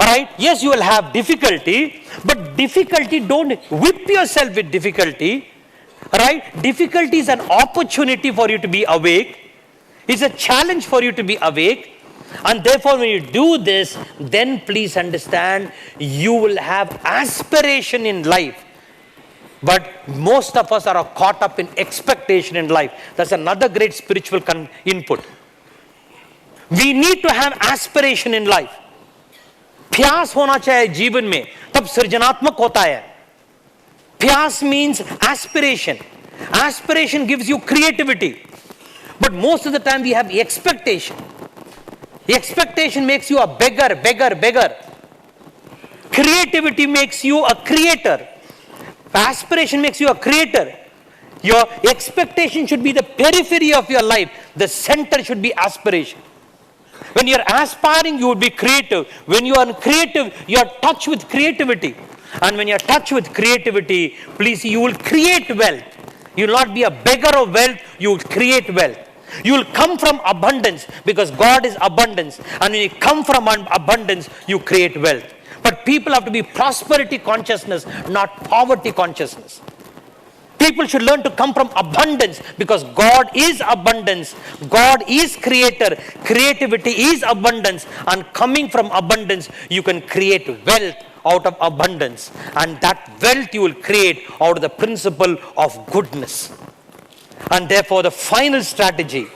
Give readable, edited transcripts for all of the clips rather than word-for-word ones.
Alright? Yes, you will have difficulty, but difficulty, don't whip yourself with difficulty. Alright? Difficulty is an opportunity for you to be awake. It's a challenge for you to be awake. And therefore, when you do this, then please understand, you will have aspiration in life. But most of us are caught up in expectation in life. That's another great spiritual input. We need to have aspiration in life. प्यास होना चाहिए जीवन में, तब सृजनात्मक होता है. प्यास means aspiration. Aspiration gives you creativity. But most of the time we have expectation. The expectation makes you a beggar. Creativity makes you a creator. Aspiration makes you a creator. Your expectation should be the periphery of your life. The center should be aspiration. When you're aspiring, you will be creative. When you are creative, you are touched with creativity. And when you are touched with creativity, please, you will create wealth. You will not be a beggar of wealth, you will create wealth. You will come from abundance because God is abundance. And when you come from abundance, you create wealth. But people have to be prosperity consciousness, not poverty consciousness. People should learn to come from abundance because God is abundance. God is creator. Creativity is abundance. And coming from abundance, you can create wealth out of abundance. And that wealth you will create out of the principle of goodness. And therefore, the final strategy,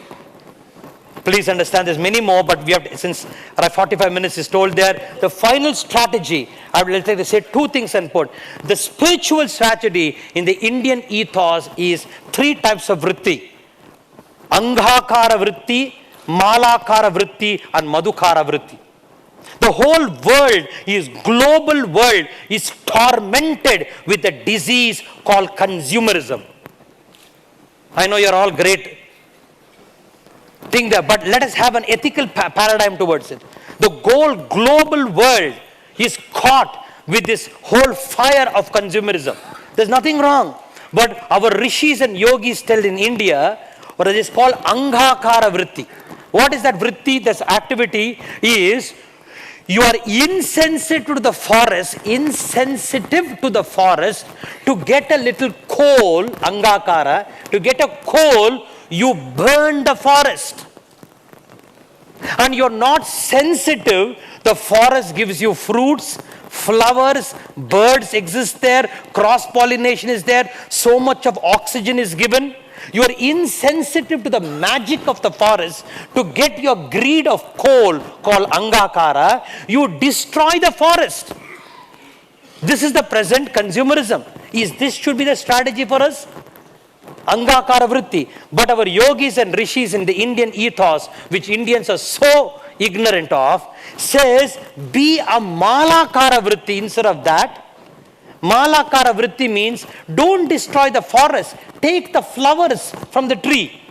please understand there's many more, but we have, since 45 minutes is told there, the final strategy, I will like to say two things and put. The spiritual strategy in the Indian ethos is three types of vritti. Anghakara vritti, Malakara vritti, and Madhukara vritti. The whole world is, global world is tormented with a disease called consumerism. I know you're all great thing there, but let us have an ethical paradigm towards it. The whole global world is caught with this whole fire of consumerism. There's nothing wrong, but our rishis and yogis tell in India, what is called Anghakara vritti. What is that vritti? This activity is, you are insensitive to the forest, to get a little coal, Angakara, to get a coal, you burn the forest. And you're not sensitive, the forest gives you fruits, flowers, birds exist there, cross-pollination is there, so much of oxygen is given. You are insensitive to the magic of the forest. To get your greed of coal called Angakara, you destroy the forest. This is the present consumerism. This should be the strategy for us? Angakara vritti. But our yogis and rishis in the Indian ethos, which Indians are so ignorant of, says be a Malakara vritti instead of that. Malakara vritti means don't destroy the forest. Take the flowers from the tree.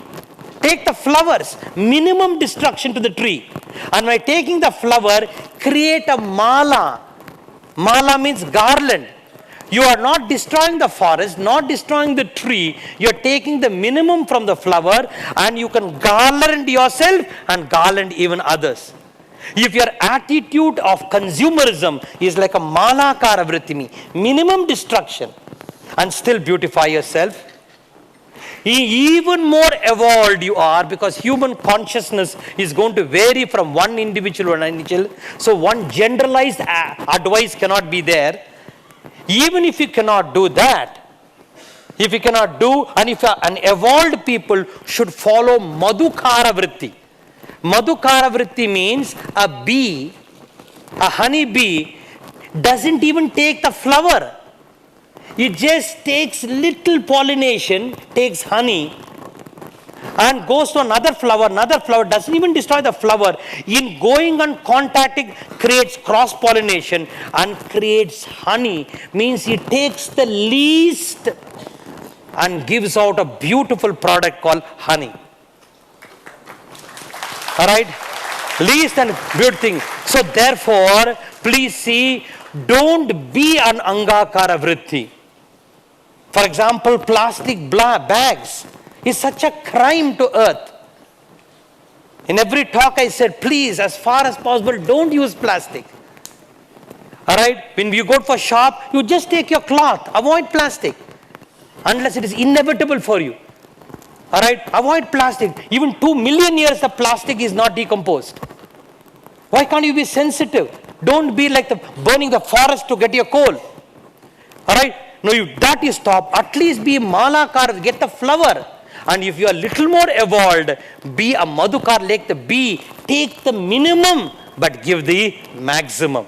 Take the flowers. Minimum destruction to the tree. And by taking the flower, create a mala. Mala means garland. You are not destroying the forest, not destroying the tree. You are taking the minimum from the flower and you can garland yourself and garland even others. If your attitude of consumerism is like a Malakara vritti, minimum destruction, and still beautify yourself, even more evolved you are, because human consciousness is going to vary from one individual to another individual. So one generalized advice cannot be there. Even if you cannot do that, if you cannot do, and if an evolved people should follow Madhukara vritti. Madhukara vritti means a bee, a honey bee, doesn't even take the flower. It just takes little pollination, takes honey, and goes to another flower, doesn't even destroy the flower. In going and contacting, creates cross-pollination and creates honey. Means it takes the least and gives out a beautiful product called honey. Alright? Least and good thing. So therefore, please see, don't be an Angakara vritti. For example, plastic bags is such a crime to earth. In every talk I said, please, as far as possible, don't use plastic. Alright, when you go for shop, you just take your cloth. Avoid plastic. Unless it is inevitable for you. Alright, avoid plastic. Even 2 million years the plastic is not decomposed. Why can't you be sensitive? Don't be like burning the forest to get your coal. Alright, no, that you stop. At least be malakar, get the flower. And if you are little more evolved, be a madhukar like the bee. Take the minimum, but give the maximum.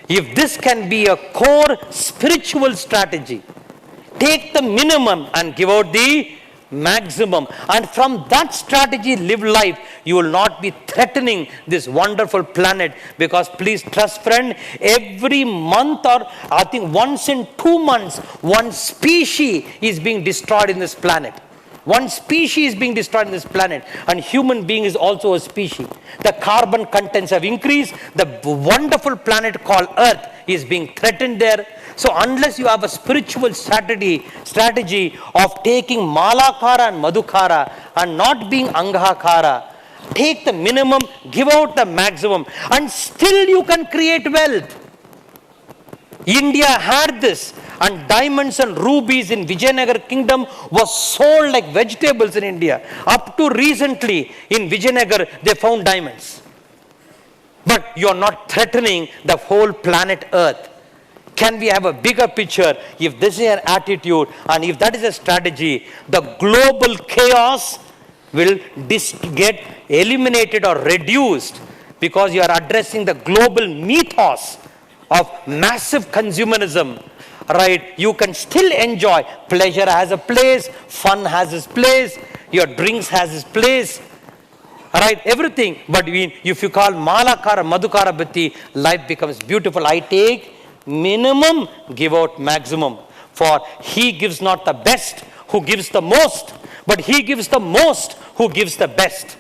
If this can be a core spiritual strategy, take the minimum and give out the maximum. And from that strategy, live life. You will not be threatening this wonderful planet. Because please trust, friend, every month or I think once in 2 months, one species is being destroyed in this planet. One species is being destroyed in this planet, and human being is also a species. The carbon contents have increased. The wonderful planet called Earth is being threatened there. So unless you have a spiritual strategy of taking malakara and madhukara and not being angahakara, take the minimum, give out the maximum, and still you can create wealth. India had this, and diamonds and rubies in Vijayanagar kingdom was sold like vegetables in India. Up to recently in Vijayanagar they found diamonds. But you are not threatening the whole planet Earth. Can we have a bigger picture? If this is an attitude and if that is a strategy, the global chaos will get eliminated or reduced, because you are addressing the global mythos of massive consumerism. Right? You can still enjoy. Pleasure has a place, fun has its place, your drinks has its place. Right? Everything. But if you call malakara, madhukara bhatti, life becomes beautiful. I take minimum, give out maximum. For he gives not the best who gives the most, but he gives the most who gives the best.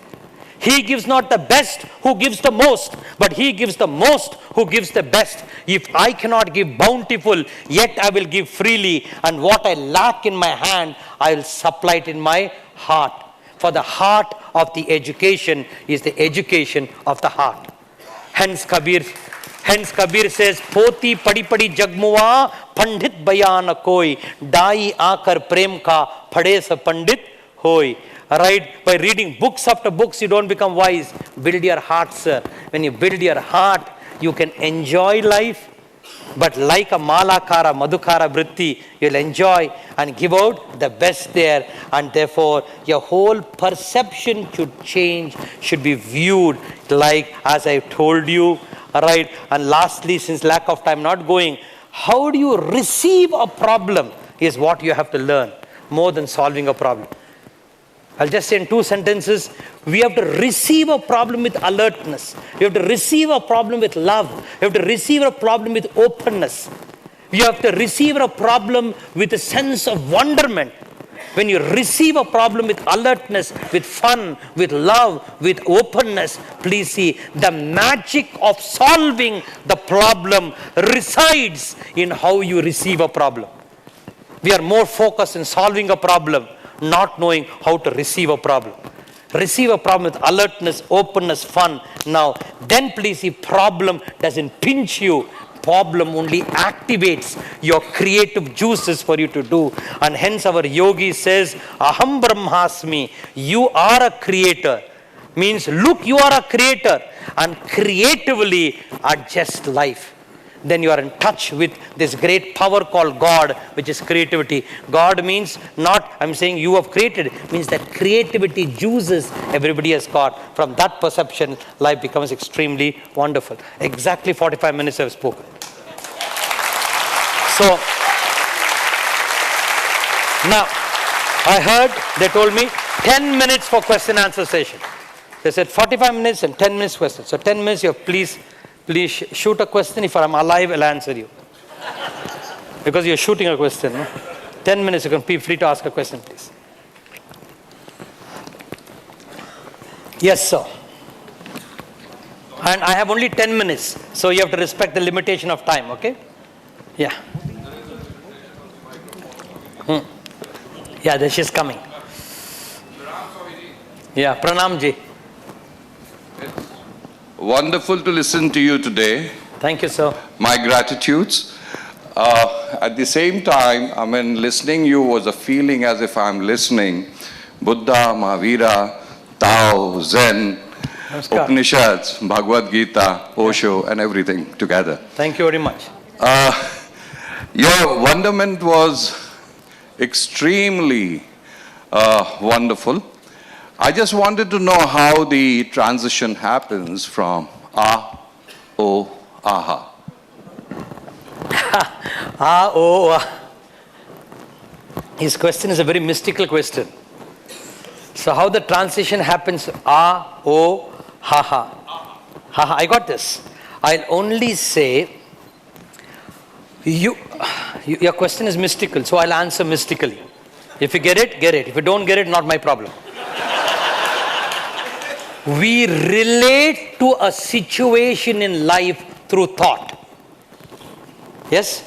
He gives not the best who gives the most, but he gives the most who gives the best. If I cannot give bountiful, yet I will give freely, and what I lack in my hand, I will supply it in my heart. For the heart of the education is the education of the heart. Hence Kabir says, Poti padi padi jagmuwa, pandit bayana koi, dai aakar prem ka, phade sa pandit hoi. Right? By reading books after books, you don't become wise. Build your heart, sir. When you build your heart, you can enjoy life. But like a malakara, madhukara vritti, you'll enjoy and give out the best there. And therefore, your whole perception should change, should be viewed like, as I told you. Right? And lastly, since lack of time, not going, how do you receive a problem is what you have to learn, more than solving a problem. I'll just say in 2 sentences, we have to receive a problem with alertness. We have to receive a problem with love. We have to receive a problem with openness. We have to receive a problem with a sense of wonderment. When you receive a problem with alertness, with fun, with love, with openness, please see, the magic of solving the problem resides in how you receive a problem. We are more focused in solving a problem, not knowing how to receive a problem. Receive a problem with alertness, openness, fun. Now, then please see, problem doesn't pinch you. Problem only activates your creative juices for you to do. And hence our yogi says, Aham Brahmasmi, you are a creator. Means, look, you are a creator. And creatively adjust life. Then you are in touch with this great power called God, which is creativity. God means not, I'm saying you have created, means that creativity juices everybody has got. From that perception, life becomes extremely wonderful. Exactly 45 minutes I have spoken. So, now, I heard, they told me 10 minutes for question answer session. They said 45 minutes and 10 minutes question. So 10 minutes, you have please shoot a question. If I'm alive, I'll answer you. Because you're shooting a question. No? 10 minutes, you can be free to ask a question, please. Yes, sir. And I have only 10 minutes. So you have to respect the limitation of time, okay? Yeah. Yeah, she's coming. Yeah, Pranam ji. Wonderful to listen to you today. Thank you, sir. My gratitudes. At the same time, I mean, listening you was a feeling as if I'm listening Buddha, Mahavira, Tao, Zen, Namaskar. Upanishads, Bhagavad Gita, Osho, and everything together. Thank you very much. Your wonderment was extremely wonderful. I just wanted to know how the transition happens from O, aha. His question is a very mystical question. So how the transition happens, O, ha, ha. Ha, ha. I got this. I'll only say, your question is mystical, so I'll answer mystically. If you get it, get it. If you don't get it, not my problem. We relate to a situation in life through thought. Yes?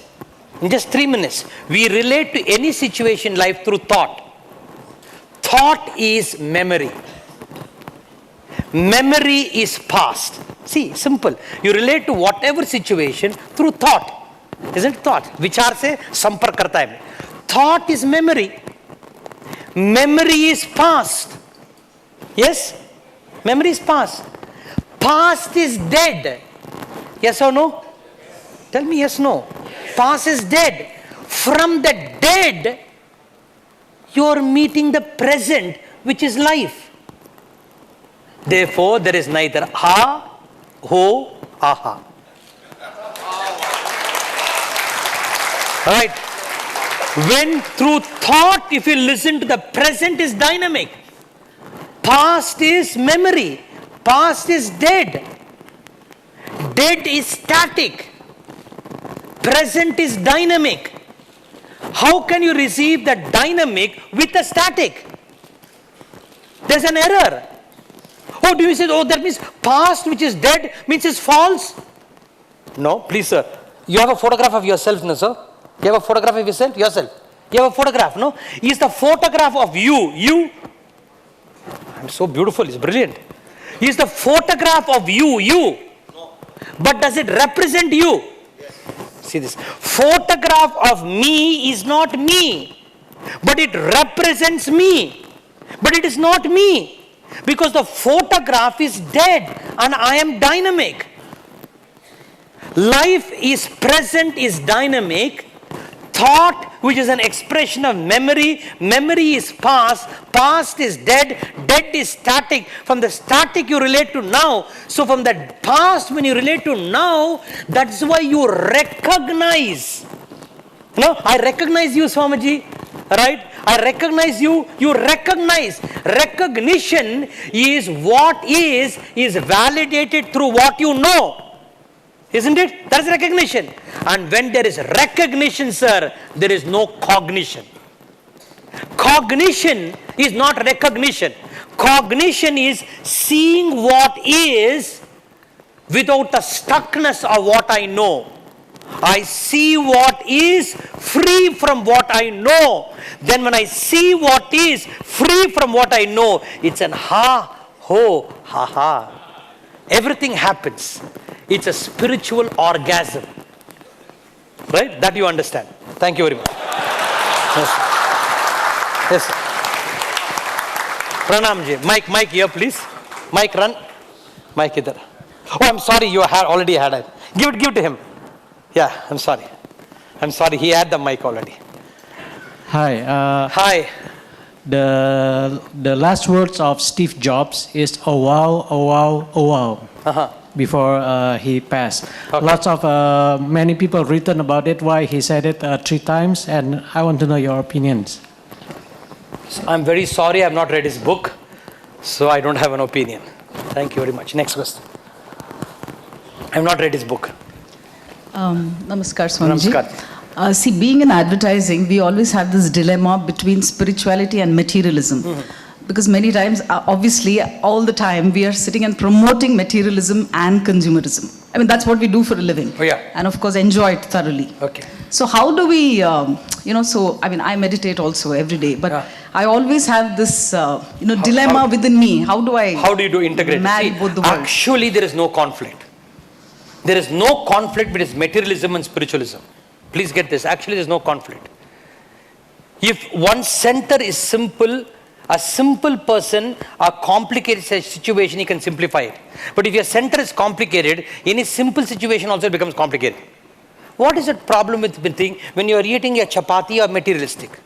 In just 3 minutes. We relate to any situation in life through thought. Thought is memory. Memory is past. See, simple. You relate to whatever situation through thought. Isn't it thought? Vichar se sampark karta hai. Thought is memory. Memory is past. Yes? Memory is past. Past is dead. Yes or no? Tell me yes, no. Past is dead. From the dead, you are meeting the present, which is life. Therefore, there is neither ha, ho, aha. Right? When through thought, if you listen to the present is dynamic. Past is memory. Past is dead. Dead is static. Present is dynamic. How can you receive the dynamic with the static? There's an error. Oh, do you say, oh, that means past which is dead means it's false? No, please, sir. You have a photograph of yourself, no, sir? You have a photograph of yourself? Yourself. You have a photograph, no? Is the photograph of you? I'm so beautiful, it's brilliant. Is the photograph of you? No. But does it represent you? Yes. See this. Photograph of me is not me. But it represents me. But it is not me. Because the photograph is dead and I am dynamic. Life is present, is dynamic. Thought, which is an expression of memory. Memory is past. Past is dead. Dead is static. From the static you relate to now. So from the past when you relate to now, that's why you recognize. No, I recognize you, Swamiji. Right? I recognize you. You recognize. Recognition is what is validated through what you know. Isn't it? That is recognition. And when there is recognition, sir, there is no cognition. Cognition is not recognition. Cognition is seeing what is without the stuckness of what I know. I see what is free from what I know. Then when I see what is free from what I know, it's an ha, ho, ha, ha. Everything happens. It's a spiritual orgasm. Right? That you understand. Thank you very much. Yes. Yes. Pranam ji. Mike here, please. Mike, run. Mike, idhar. Oh, I'm sorry. You already had it. Give it to him. Yeah, I'm sorry. He had the mic already. Hi. Hi. The last words of Steve Jobs is oh wow, oh wow, oh wow. Uh-huh. Before he passed. Okay. Lots of many people written about it, why he said it 3 times, and I want to know your opinions. I'm very sorry I have not read his book, so I don't have an opinion. Thank you very much. Next question. I have not read his book. Namaskar, Swamiji. Namaskar. See, being in advertising, we always have this dilemma between spirituality and materialism. Mm-hmm. Because many times, obviously, all the time, we are sitting and promoting materialism and consumerism. I mean, that's what we do for a living. Oh, yeah. And of course, enjoy it thoroughly. Okay. So how do we, I meditate also every day, but Yeah. I always have this, dilemma within me. How do you do integrate? Marry both the worlds? Actually, there is no conflict. There is no conflict between materialism and spiritualism. Please get this. Actually, there is no conflict. If one center is simple, a simple person, a complicated situation, he can simplify it. But if your center is complicated, any simple situation also becomes complicated. What is the problem with thinking when you are eating a chapati or materialistic?